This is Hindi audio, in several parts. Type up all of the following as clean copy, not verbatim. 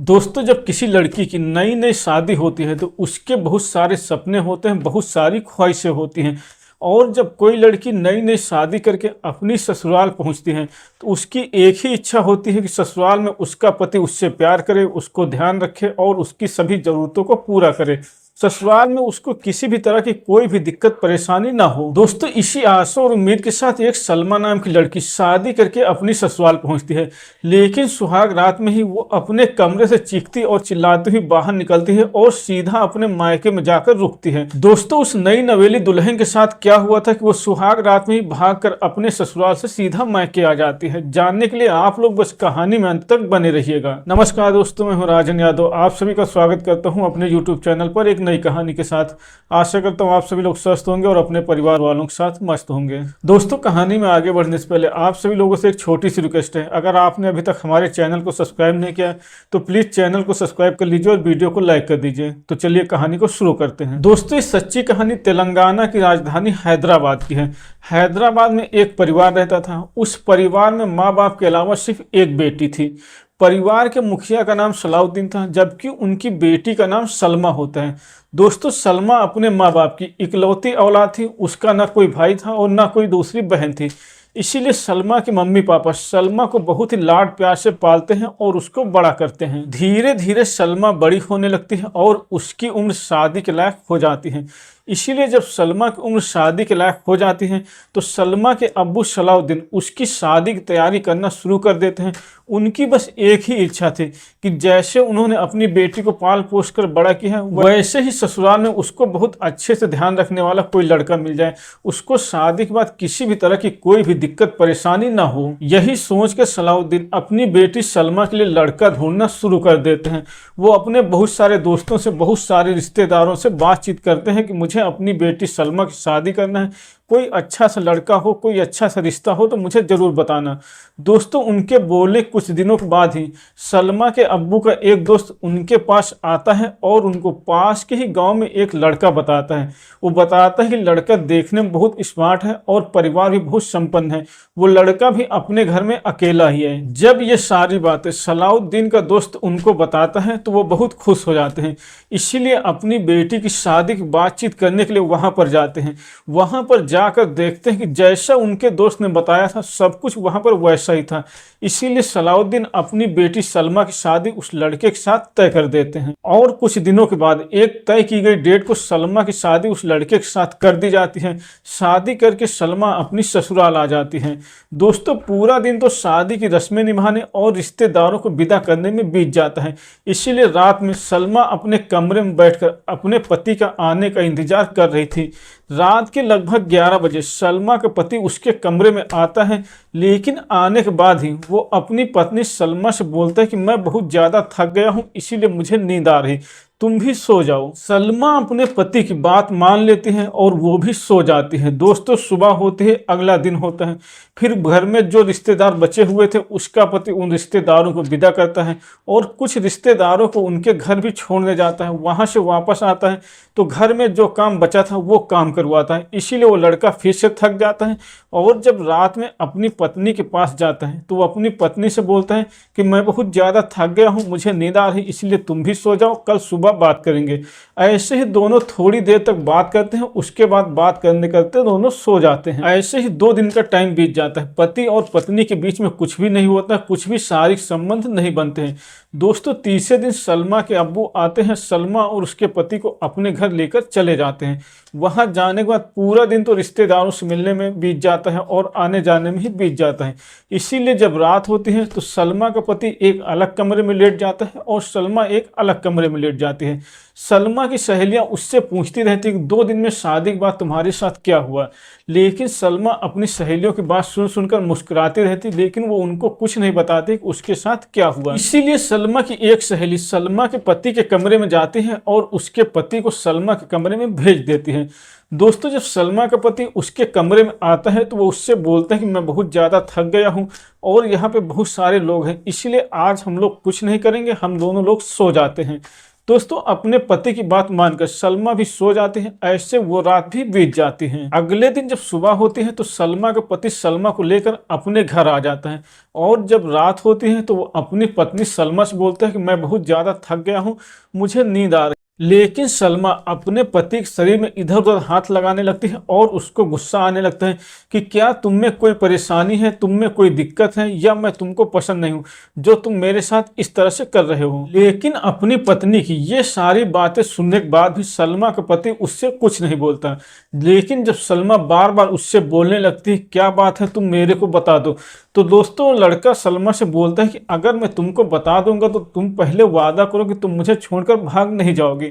दोस्तों, जब किसी लड़की की नई नई शादी होती है तो उसके बहुत सारे सपने होते हैं, बहुत सारी ख्वाहिशें होती हैं। और जब कोई लड़की नई नई शादी करके अपनी ससुराल पहुंचती है तो उसकी एक ही इच्छा होती है कि ससुराल में उसका पति उससे प्यार करे, उसको ध्यान रखे और उसकी सभी ज़रूरतों को पूरा करे। ससुराल में उसको किसी भी तरह की कोई भी दिक्कत परेशानी ना हो। दोस्तों, इसी आशा और उम्मीद के साथ एक सलमा नाम की लड़की शादी करके अपनी ससुराल पहुंचती है, लेकिन सुहाग रात में ही वो अपने कमरे से चीखती और चिल्लाती हुई बाहर निकलती है और सीधा अपने मायके में जाकर रुकती है। दोस्तों, उस नई नवेली दुल्हन के साथ क्या हुआ था कि वो सुहाग रात में ही भागकर अपने ससुराल से सीधा मायके आ जाती है। जानने के लिए आप लोग बस कहानी में अंत तक बने रहिएगा। नमस्कार दोस्तों, मैं हूं राजन यादव। आप सभी का स्वागत करता हूं अपने यूट्यूब चैनल पर एक नई कहानी के साथ। आशा करता हूं आप सभी लोग स्वस्थ होंगे और अपने परिवार वालों के साथ मस्त होंगे। दोस्तों, कहानी में आगे बढ़ने से पहले आप सभी लोगों से एक छोटी सी रिक्वेस्ट है। अगर आपने अभी तक हमारे चैनल को सब्सक्राइब नहीं किया तो प्लीज चैनल को सब्सक्राइब कर लीजिए और वीडियो को लाइक कर दीजिए। तो चलिए कहानी को शुरू करते हैं। दोस्तों, इस सच्ची कहानी तेलंगाना की राजधानी हैदराबाद की है। हैदराबाद में एक परिवार रहता था। उस परिवार में माँ बाप के अलावा सिर्फ एक बेटी थी। परिवार के मुखिया का नाम सलाउद्दीन था, जबकि उनकी बेटी का नाम सलमा होता है। दोस्तों, सलमा अपने माँ बाप की इकलौती औलाद थी। उसका ना कोई भाई था और ना कोई दूसरी बहन थी। इसीलिए सलमा के मम्मी पापा सलमा को बहुत ही लाड प्यार से पालते हैं और उसको बड़ा करते हैं। धीरे धीरे सलमा बड़ी होने लगती है और उसकी उम्र शादी के लायक हो जाती है। इसीलिए जब सलमा की उम्र शादी के लायक हो जाती है तो सलमा के अब्बू सलाउद्दीन उसकी शादी की तैयारी करना शुरू कर देते हैं। उनकी बस एक ही इच्छा थी कि जैसे उन्होंने अपनी बेटी को पाल पोस कर बड़ा किया है, वैसे ही ससुराल में उसको बहुत अच्छे से ध्यान रखने वाला कोई लड़का मिल जाए। उसको शादी के बाद किसी भी तरह की कोई भी दिक्कत परेशानी ना हो। यही सोच के सलाउद्दीन अपनी बेटी सलमा के लिए लड़का ढूंढना शुरू कर देते हैं। वो अपने बहुत सारे दोस्तों से, बहुत सारे रिश्तेदारों से बातचीत करते हैं कि मुझे अपनी बेटी सलमा की शादी करना है। कोई अच्छा सा लड़का हो, कोई अच्छा सा रिश्ता हो तो मुझे जरूर बताना। दोस्तों, उनके बोले कुछ दिनों के बाद ही सलमा के अब्बू का एक दोस्त उनके पास आता है और उनको पास के ही गांव में एक लड़का बताता है। वो बताता है कि लड़का देखने में बहुत स्मार्ट है और परिवार भी बहुत संपन्न है। वो लड़का भी अपने घर में अकेला ही है। जब ये सारी बातें सलाउद्दीन का दोस्त उनको बताता है तो वो बहुत खुश हो जाते हैं। इसीलिए अपनी बेटी की शादी की बातचीत करने के लिए वहां पर जाते हैं। वहां पर जाकर देखते हैं कि जैसा उनके दोस्त ने बताया था सब कुछ वहां पर वैसा ही था। इसीलिए सलाउद्दीन अपनी बेटी सलमा की शादी उस लड़के के साथ तय कर देते हैं। और कुछ दिनों के बाद एक तय की गई डेट को सलमा की शादी उस लड़के के साथ कर दी जाती है। शादी करके सलमा अपनी ससुराल आ जाती है। दोस्तों, पूरा दिन तो शादी की रस्में निभाने और रिश्तेदारों को विदा करने में बीत जाता है। इसीलिए रात में सलमा अपने कमरे में बैठकर अपने पति का आने का इंतजार कर रही थी। रात के लगभग 11 बजे सलमा का पति उसके कमरे में आता है, लेकिन आने के बाद ही वो अपनी पत्नी सलमा से बोलता है कि मैं बहुत ज़्यादा थक गया हूँ, इसीलिए मुझे नींद आ रही, तुम भी सो जाओ। सलमा अपने पति की बात मान लेती है और वो भी सो जाती है। दोस्तों, सुबह होती है, अगला दिन होता है। फिर घर में जो रिश्तेदार बचे हुए थे उसका पति उन रिश्तेदारों को विदा करता है और कुछ रिश्तेदारों को उनके घर भी छोड़ने जाता है। वहां से वापस आता है तो घर में जो काम बचा था वो काम करवाता है। इसीलिए वो लड़का फिर से थक जाता है और जब रात में अपनी पत्नी के पास जाता है तो वो अपनी पत्नी से बोलता है कि मैं बहुत ज़्यादा थक गया हूँ, मुझे नींद आ रही, इसलिए तुम भी सो जाओ, कल सुबह बात करेंगे। ऐसे ही दोनों थोड़ी देर तक बात करते हैं। उसके बाद बात करने करते दोनों सो जाते हैं। ऐसे ही 2 दिन का टाइम बीत जाता है। पति और पत्नी के बीच में कुछ भी नहीं होता, कुछ भी शारीरिक संबंध नहीं बनते हैं। दोस्तों, तीसरे दिन सलमा के अब्बू आते हैं। सलमा और उसके पति को अपने घर लेकर चले जाते हैं। वहां जाने के बाद पूरा दिन तो रिश्तेदारों से मिलने में बीत जाता है और आने जाने में ही बीत जाता है। इसीलिए जब रात होती है तो सलमा का पति एक अलग कमरे में लेट जाता है और सलमा एक अलग कमरे में लेट जाती है। सलमा की सहेलियां उससे पूछती रहती है कि 2 दिन में शादी के बाद तुम्हारे साथ क्या हुआ, लेकिन सलमा अपनी सहेलियों की बात सुन सुनकर मुस्कुराती रहती, लेकिन वो उनको कुछ नहीं बताती कि उसके साथ क्या हुआ। इसीलिए सलमा की एक सहेली सलमा के पति के कमरे में जाती है और उसके पति को सलमा के कमरे में भेज देती है। दोस्तों, जब सलमा का पति उसके कमरे में आता है तो वो उससे बोलते हैं कि मैं बहुत ज़्यादा थक गया हूँ और यहाँ पे बहुत सारे लोग हैं, इसीलिए आज हम लोग कुछ नहीं करेंगे, हम दोनों लोग सो जाते हैं। दोस्तों अपने पति की बात मानकर सलमा भी सो जाती है। ऐसे वो रात भी बीत जाती है। अगले दिन जब सुबह होती है तो सलमा का पति सलमा को लेकर अपने घर आ जाता है और जब रात होती है तो वो अपनी पत्नी सलमा से बोलता है कि मैं बहुत ज्यादा थक गया हूँ, मुझे नींद आ रही। लेकिन सलमा अपने पति के शरीर में इधर उधर हाथ लगाने लगती है और उसको गुस्सा आने लगता है कि क्या तुम में कोई परेशानी है, तुम में कोई दिक्कत है, या मैं तुमको पसंद नहीं हूँ जो तुम मेरे साथ इस तरह से कर रहे हो। लेकिन अपनी पत्नी की ये सारी बातें सुनने के बाद भी सलमा का पति उससे कुछ नहीं बोलता। लेकिन जब सलमा बार बार उससे बोलने लगती है क्या बात है तुम मेरे को बता दो, तो दोस्तों लड़का सलमा से बोलता है कि अगर मैं तुमको बता दूंगा तो तुम पहले वादा करो कि तुम मुझे छोड़कर भाग नहीं जाओगी।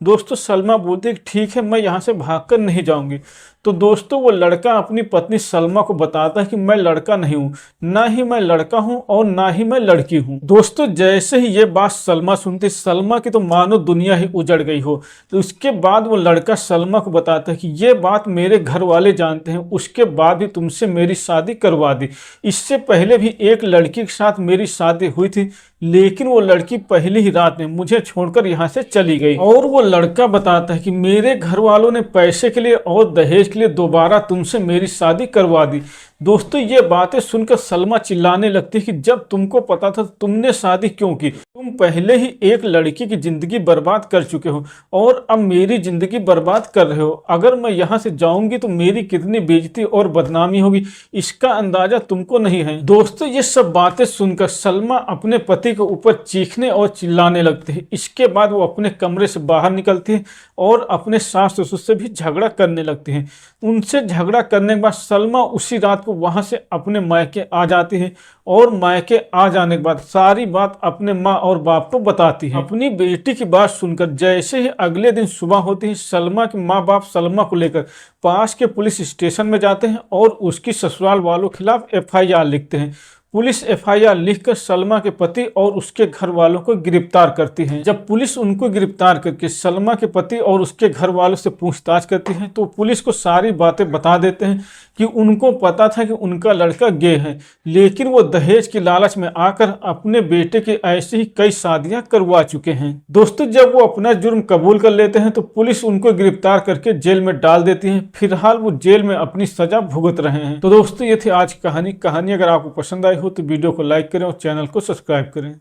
दोस्तों सलमा बोलती है कि ठीक है, मैं यहाँ से भागकर नहीं जाऊंगी। तो दोस्तों वो लड़का अपनी पत्नी सलमा को बताता है कि मैं लड़का नहीं हूँ, ना ही मैं लड़का हूँ और ना ही मैं लड़की हूँ। दोस्तों जैसे ही ये बात सलमा सुनती, सलमा की तो मानो दुनिया ही उजड़ गई हो। तो उसके बाद वो लड़का सलमा को बताता है कि ये बात मेरे घर वाले जानते हैं, उसके बाद भी तुमसे मेरी शादी करवा दी। इससे पहले भी एक लड़की के साथ मेरी शादी हुई थी, लेकिन वो लड़की पहली ही रात में मुझे छोड़कर यहाँ से चली गई। और वो लड़का बताता है कि मेरे घर वालों ने पैसे के लिए और दहेज के लिए दोबारा तुमसे मेरी शादी करवा दी। दोस्तों ये बातें सुनकर सलमा चिल्लाने लगती है कि जब तुमको पता था तुमने शादी क्यों की, तुम पहले ही एक लड़की की जिंदगी बर्बाद कर चुके हो और अब मेरी जिंदगी बर्बाद कर रहे हो। अगर मैं यहाँ से जाऊंगी तो मेरी कितनी बेइज्जती और बदनामी होगी, इसका अंदाजा तुमको नहीं है। दोस्तों ये सब बातें सुनकर सलमा अपने पति के ऊपर चीखने और चिल्लाने लगती है। इसके बाद वो अपने कमरे से बाहर निकलती है और अपने सास ससुर से भी झगड़ा करने लगती है। उनसे झगड़ा करने के बाद सलमा उसी रात को वहां से अपने मायके आ जाती है और मायके आ जाने के बाद सारी बात अपने माँ और बाप को बताती है। अपनी बेटी की बात सुनकर जैसे ही अगले दिन सुबह होती है, सलमा के माँ बाप सलमा को लेकर पास के पुलिस स्टेशन में जाते हैं और उसकी ससुराल वालों के खिलाफ FIR लिखते हैं। पुलिस FIR लिखकर सलमा के पति और उसके घर वालों को गिरफ्तार करती है। जब पुलिस उनको गिरफ्तार करके सलमा के पति और उसके घर वालों से पूछताछ करती है तो पुलिस को सारी बातें बता देते हैं कि उनको पता था कि उनका लड़का गे है, लेकिन वो दहेज की लालच में आकर अपने बेटे की ऐसी ही कई शादियां करवा चुके हैं। दोस्तों जब वो अपना जुर्म कबूल कर लेते हैं तो पुलिस उनको गिरफ्तार करके जेल में डाल देती है। फिलहाल वो जेल में अपनी सजा भुगत रहे हैं। तो दोस्तों ये थी आज की कहानी। अगर आपको पसंद आई हो तो वीडियो को लाइक करें और चैनल को सब्सक्राइब करें।